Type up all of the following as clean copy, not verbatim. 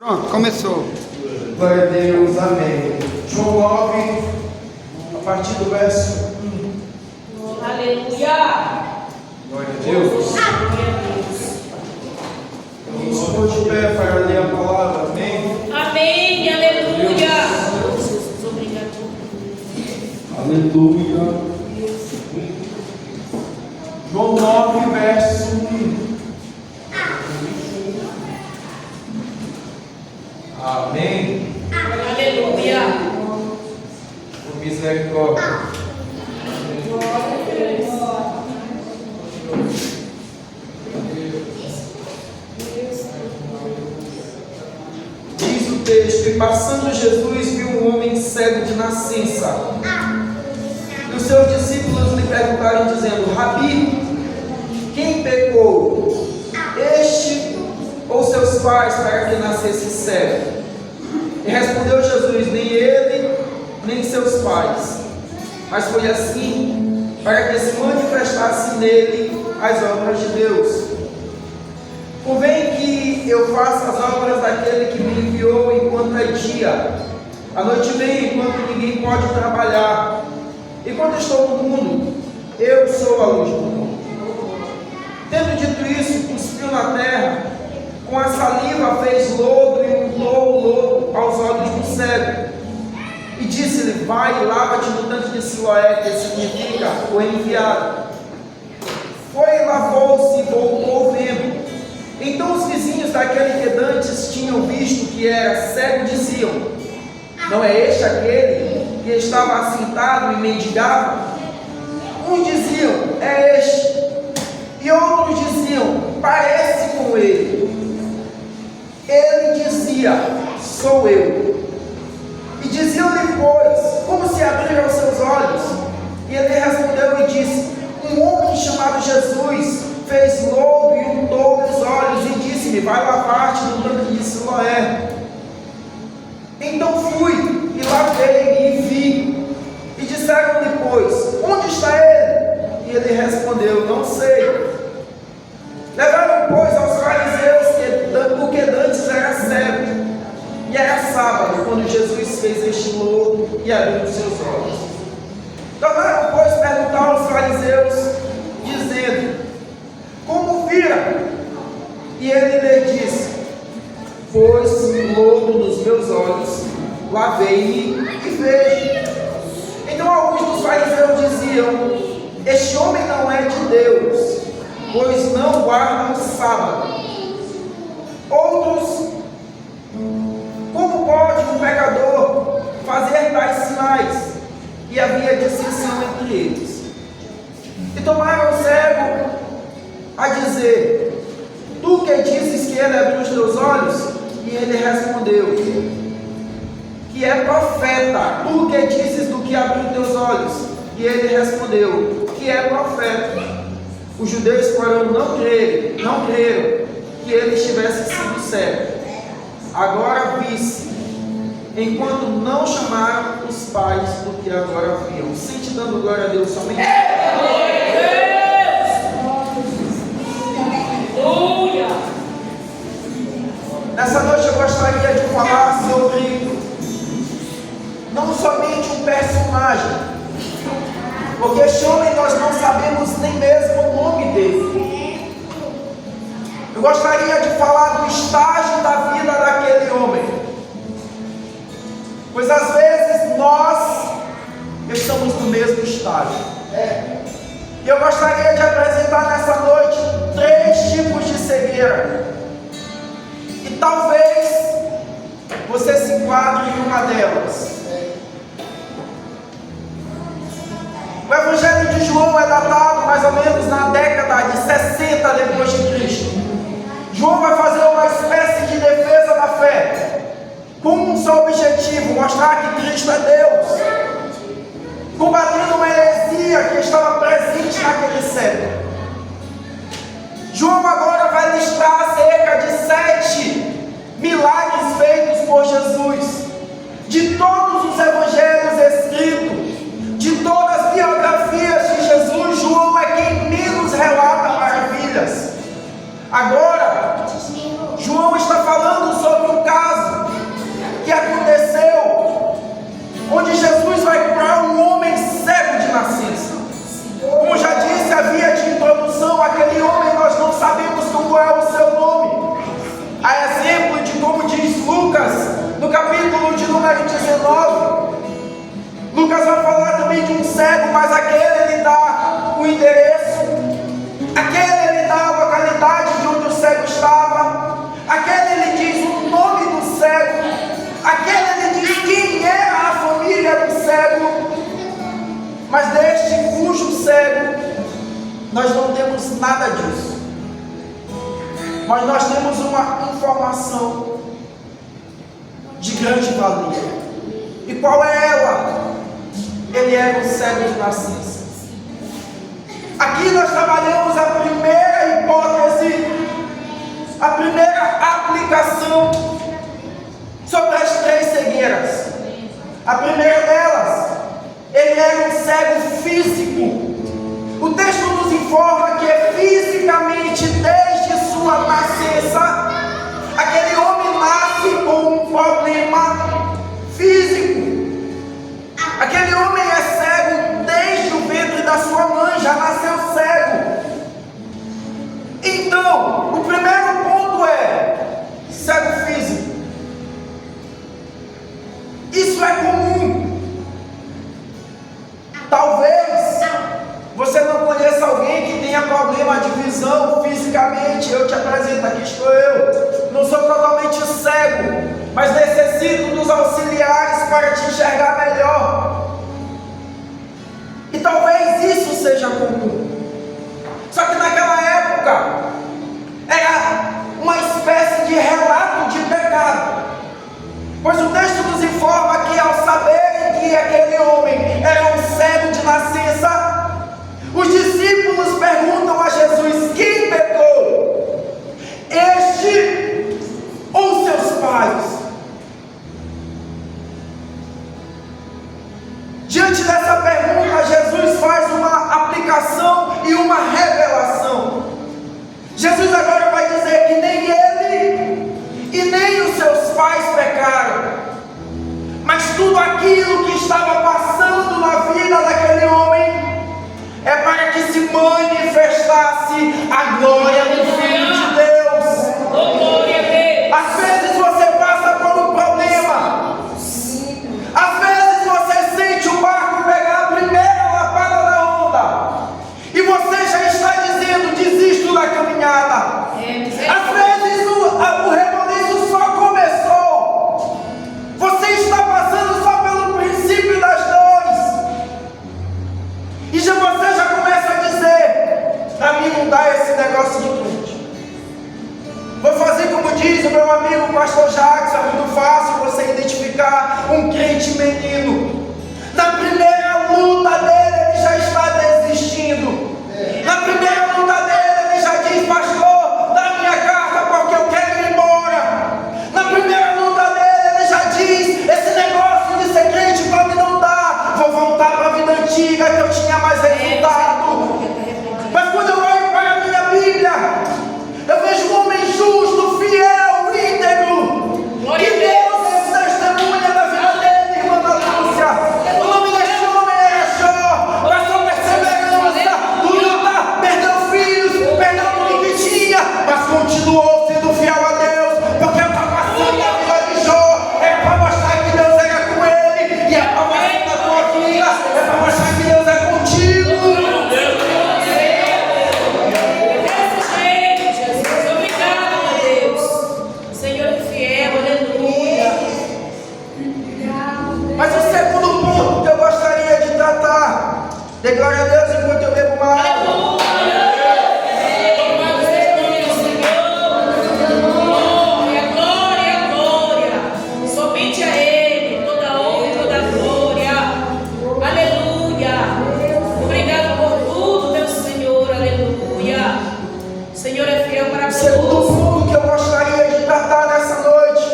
Pronto, começou. Glória a Deus, amém. João 9, a partir do verso 1. Aleluia! Glória a Deus. Vamos pôr de pé para ler a palavra, amém? Amém, aleluia! Jesus, obrigado. Aleluia. João 9, verso 1. Amém. Aleluia! Por misericórdia. Diz o texto: e passando Jesus viu um homem cego de nascença. E os seus discípulos lhe perguntaram, dizendo: Rabi, quem pecou, este ou seus pais, para que nascesse cego? E respondeu Jesus: nem ele, nem seus pais, mas foi assim para que se manifestasse nele as obras de Deus. Convém que eu faça as obras daquele que me enviou enquanto é dia. A noite vem enquanto ninguém pode trabalhar. E quando estou no mundo, eu sou a luz do mundo. Tendo dito isso, cuspiu na terra, com a saliva fez lodo e untou o lodo aos olhos do cego. E disse-lhe: vai e lava-te no tanque de Siloé, que significa o enviado. Foi e lavou-se e voltou vendo. Então os vizinhos daquele que dantes tinham visto que era cego diziam: não é este aquele que estava assentado e mendigava? Uns diziam: é este. E outros diziam: parece com ele. Ele dizia: sou eu. E diziam-lhe, pois, como se abriram os seus olhos? E ele respondeu e disse: um homem chamado Jesus fez lodo e untou os olhos e disse-me: vai lavar-te no tanque de Siloé. Então fui e lavei e vi. E disseram-lhe, pois, onde está ele? E ele respondeu: não sei. Levaram, pois, aos fariseus, porque dantes era cego, e era sábado, quando Jesus fez este lodo e abriu os seus olhos. Tornaram, pois, perguntar aos fariseus, dizendo: como viram? E ele lhe disse: pôs lodo nos meus olhos, lavei-me e vejo. Então alguns dos fariseus diziam: este homem não é de Deus, pois não guarda o sábado. Outros: como pode um pecador fazer tais sinais? E havia dissensão entre eles. E tomaram o cego a dizer: tu que dizes que ele abriu os teus olhos? E ele respondeu: que é profeta. Tu que dizes do que abriu os teus olhos? E ele respondeu: que é profeta. Os judeus, porém, não creram que ele estivesse sido cego. Agora visse, enquanto não chamaram os pais do que agora viam. Sente dando glória a Deus somente. Aleluia! Nessa noite eu gostaria de falar sobre não somente um personagem, porque este homem nós não sabemos nem mesmo o nome dele. Eu gostaria de falar do estágio da vida daquele homem, pois às vezes nós estamos no mesmo estágio. E eu gostaria de apresentar nessa noite 3 tipos de cegueira, e talvez você se enquadre em uma delas. O Evangelho de João é datado mais ou menos na década de 60 depois de Cristo. João vai fazer uma espécie de defesa da fé, com um só objetivo: mostrar que Cristo é Deus, combatendo uma heresia que estava presente naquele século. João agora vai listar cerca de 7 milagres feitos por Jesus. De todos os evangelhos escritos, de todas as biografias de Jesus, João é quem menos relata maravilhas. Agora, João está falando sobre um caso 19. Lucas vai falar também de um cego, mas aquele ele dá o endereço, aquele ele dá a localidade de onde o cego estava, aquele ele diz o nome do cego, aquele ele diz quem era a família do cego. Mas deste cujo cego nós não temos nada disso. Mas nós temos uma informação de grande valia. E qual é ela? Ele era um cego de nascença. Aqui nós trabalhamos a primeira hipótese, a primeira aplicação sobre as 3 cegueiras. A primeira delas, ele era um cego físico. O texto nos informa que fisicamente, desde sua nascença, aquele homem nasce com um problema físico. Aquele homem é cego desde o ventre da sua mãe, já nasceu cego. Então, o primeiro ponto é cego físico. Isso é comum. Talvez você não conheça alguém que tenha problema de visão fisicamente. Eu te apresento, aqui estou eu. Não sou totalmente cego, mas necessito dos auxiliares para te enxergar melhor. E talvez isso seja comum. Só que naquela época era uma espécie de relato de pecado, pois o texto nos informa que, ao saberem que aquele homem era um cego de nascença, os discípulos perguntam a Jesus: quem pecou? Este ou seus pais? Diante dessa pergunta, Jesus faz uma aplicação e uma revelação. Jesus agora vai dizer que nem ele e nem os seus pais pecaram, mas tudo aquilo que estava passando na vida daquele homem é para que se manifestasse a glória do Filho de Deus. Às vezes você passa por um problema, às vezes você sente o barco pegar a primeira lapada da onda e você já está dizendo: desisto da caminhada. Às vezes o reboliço só começou, você está passando só pelo princípio das dores e você já começa a dizer: para mim não dá esse negócio de crente. Vou fazer como diz o meu amigo pastor Jackson: é muito fácil você identificar um crente menino. Na primeira luta dele, ele já está desistindo. Na primeira luta dele, ele já diz: pastor, dá minha carta porque eu quero ir embora. Na primeira luta dele, ele já diz: esse negócio de ser crente para mim não dá, vou voltar para a vida antiga que eu tinha mais resultado. Mas quando eu olho para a minha Bíblia, eu vejo um homem justo, fiel, íntegro, que Deus é testemunha da vida dele, irmã Lúcia. O nome desse homem era Jó. Passou perseverança, luta, perdeu filhos, perdeu tudo que tinha, mas continuou sendo fiel a Deus, porque a passando da vida de Jó era para mostrar que Deus era com ele, e a passando da tua vida é para mostrar que Deus é contigo. Mas o segundo ponto que eu gostaria de tratar, dê glória a Deus enquanto eu bebo uma água. Somente a Ele toda a honra e toda a glória. Aleluia. Obrigado por tudo, meu Senhor. Aleluia. O Senhor é fiel para O segundo todos. ponto que eu gostaria de tratar nessa noite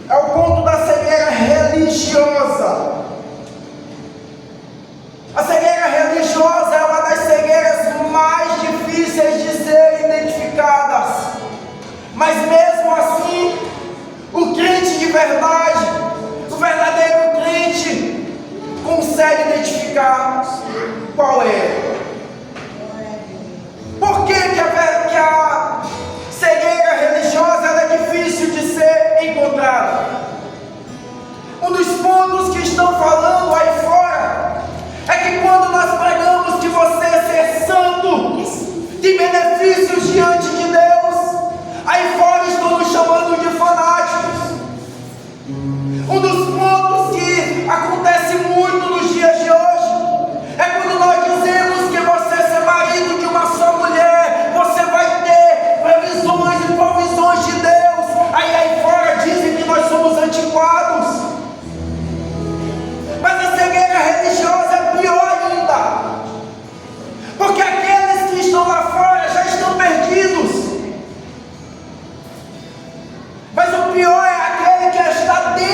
é o ponto da cegueira religiosa.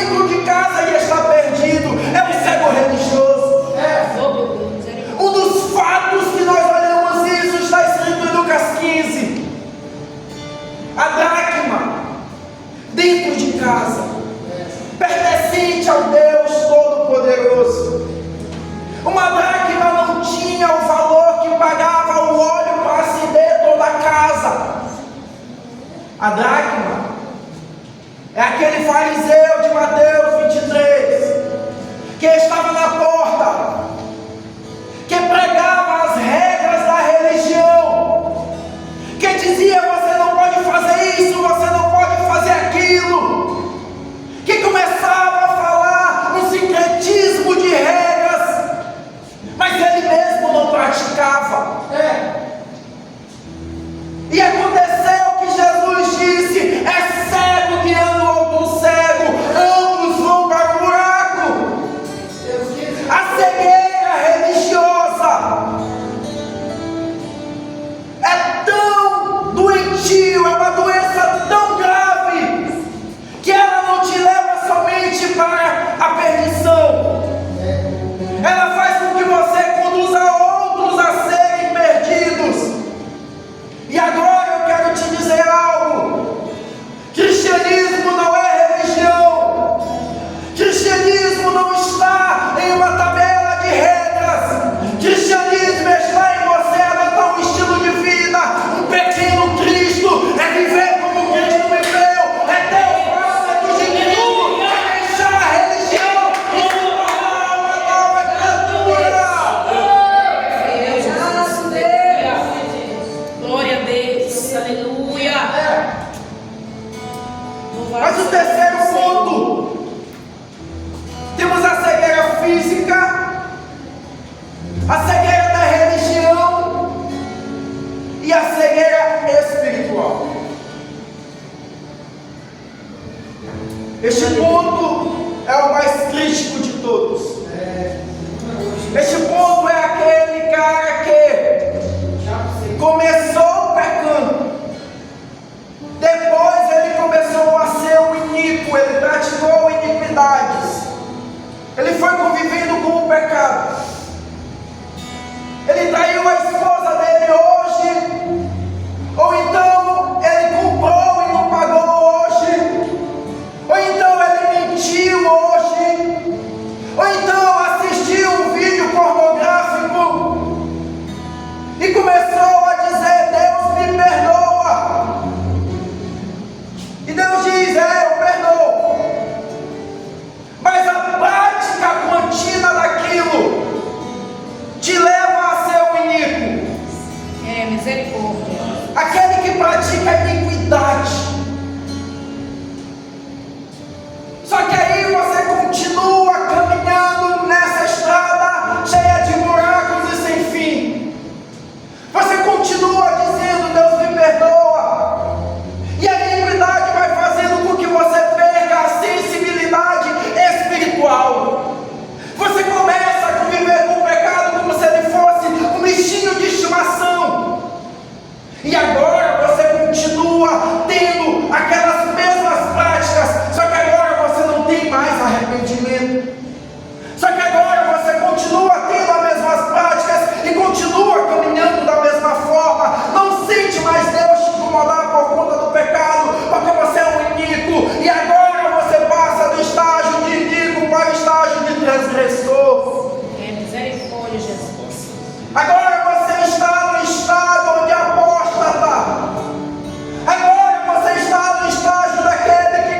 dentro de casa e está perdido. É um cego religioso. Um dos fatos que nós olhamos isso está escrito em Lucas 15. A dracma dentro de casa, pertencente ao Deus Todo-Poderoso. Uma dracma não tinha o valor que pagava o óleo para acender toda a casa. A dracma é aquele fariseu de Mateus 23 que estava na porta, que pregava as regras da religião, que dizia: você não pode fazer isso, você não pode fazer aquilo, que começava a falar um sincretismo de regras, mas ele mesmo não praticava. E aconteceu que Jesus disse: é cego guiando outro cego, ambos vão para o buraco. A cegueira religiosa é tão doentio, é uma doença tão grave, que ela não te leva somente para a perdição, ela faz com que você conduza outros a serem perdidos. E agora eu quero te dizer algo: cristianismo não é religião, cristianismo não está em uma tabela de regras, cristianismo está em você adotar um estilo de vida, um pequeno Cristo, é viver como Cristo viveu, é ter o próximo de Cristo, é deixar a religião e se tornar uma nova criatura. Glória a Deus, aleluia. Mas o terceiro ponto, temos a cegueira física, a cegueira da religião e a cegueira espiritual. Este ponto é o mais crítico de todos. Este ponto é aquele cara que começou pecando, depois ele começou a ser um iníquo, ele praticou iniquidades, ele foi convivendo com o pecado, ele traiu a esposa dele hoje, ou então ele comprou e não pagou hoje, ou então ele mentiu hoje, ou então assistiu um vídeo pornográfico e começou a dizer: Deus me perdoa. E Deus diz: eu perdoo. Mas a prática contínua daquilo te leva a ser um iníquo. Misericórdia. Aquele que pratica iniquidade. Só que aí você continua caminhando nessa estrada cheia de buracos e sem fim. Você continua dizendo: Deus me perdoa. E a iniquidade vai fazendo com que você perca a sensibilidade espiritual. Você começa a conviver com o pecado como se ele fosse um bichinho de estimação. E agora você continua tendo aquelas mesmas práticas, só que agora você não tem mais arrependimento. Só que agora você continua tendo as mesmas práticas e continua caminhando da mesma forma. Não sente mais Deus te incomodar por conta do pecado, porque você é um iníquo. E agora você passa do estágio de iníquo para o estágio de transgressor. Misericórdia, Jesus. Agora você está no estado onde apóstata. Agora você está no estágio daquele que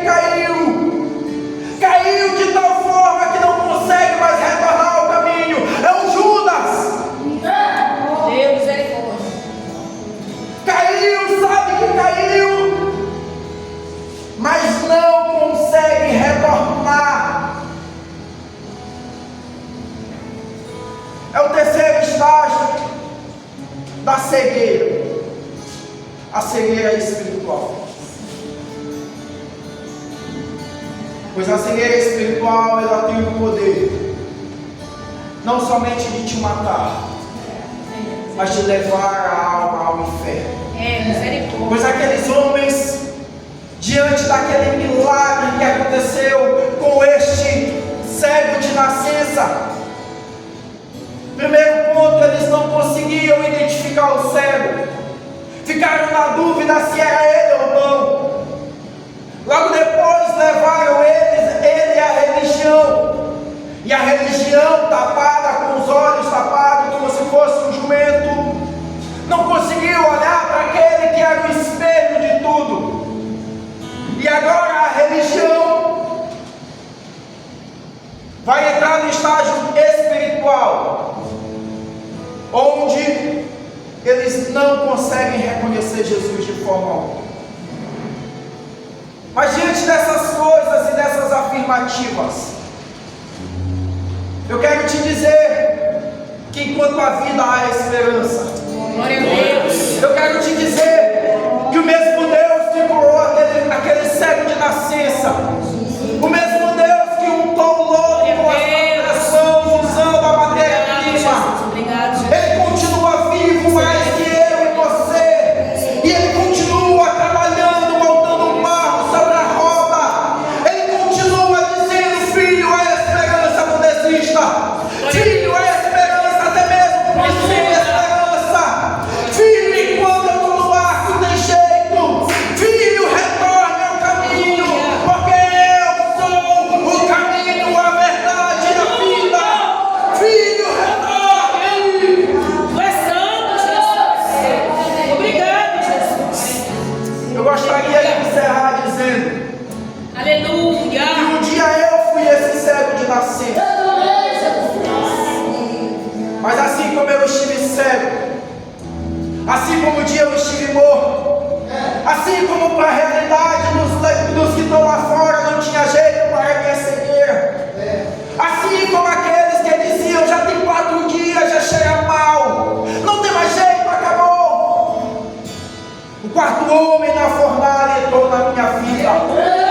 caiu de tal forma que não consegue mais retornar ao caminho. É um Judas. Deus, misericórdia. Caiu, sabe que caiu, mas não consegue retornar. É o terceiro estágio da cegueira, a cegueira espiritual. Pois a cegueira espiritual, ela tem o poder não somente de te matar, mas de levar a alma ao inferno. Misericórdia. Pois aqueles homens, diante daquele milagre que aconteceu com nascença. Primeiro ponto, eles não conseguiam identificar o cego. Ficaram na dúvida se era ele ou não. Logo depois levaram ele à religião. E a religião, tapada, com os olhos tapados, como se fosse um jumento, não conseguiu olhar para aquele que era o espelho de tudo. E agora a religião vai entrar no estágio espiritual, onde eles não conseguem reconhecer Jesus de forma alguma. Mas diante dessas coisas e dessas afirmativas, eu quero te dizer que enquanto a vida há esperança. Glória a Deus. Eu quero te dizer que o mesmo Deus que curou aquele cego de nascença, o mesmo Deus que untou o lobo com as mãos usando a matéria-prima, Ele continua vivo mais que eu e você, e Ele continua trabalhando, montando um barro sobre a roda. Ele continua dizendo: filho, é esperança, não desista. Filho, é esperança, até mesmo por sem esperança. Filho, enquanto eu estou no barco, tem jeito. Filho, retorne ao caminho, porque eu sou o caminho, a verdade e a vida. Filho, retorne. Tu és santo, Jesus. Obrigado, Jesus. Eu gostaria de encerrar dizendo Aleluia. que um dia eu fui esse cego de nascença. Mas assim como eu estive cego, assim como um dia eu estive morto, assim como para a realidade dos que estão lá fora não tinha jeito para a minha cegueira, assim como aqueles que diziam: já tem 4 dias, já cheira mal, não tem mais jeito, acabou. O quarto homem na fornalha entrou na minha vida.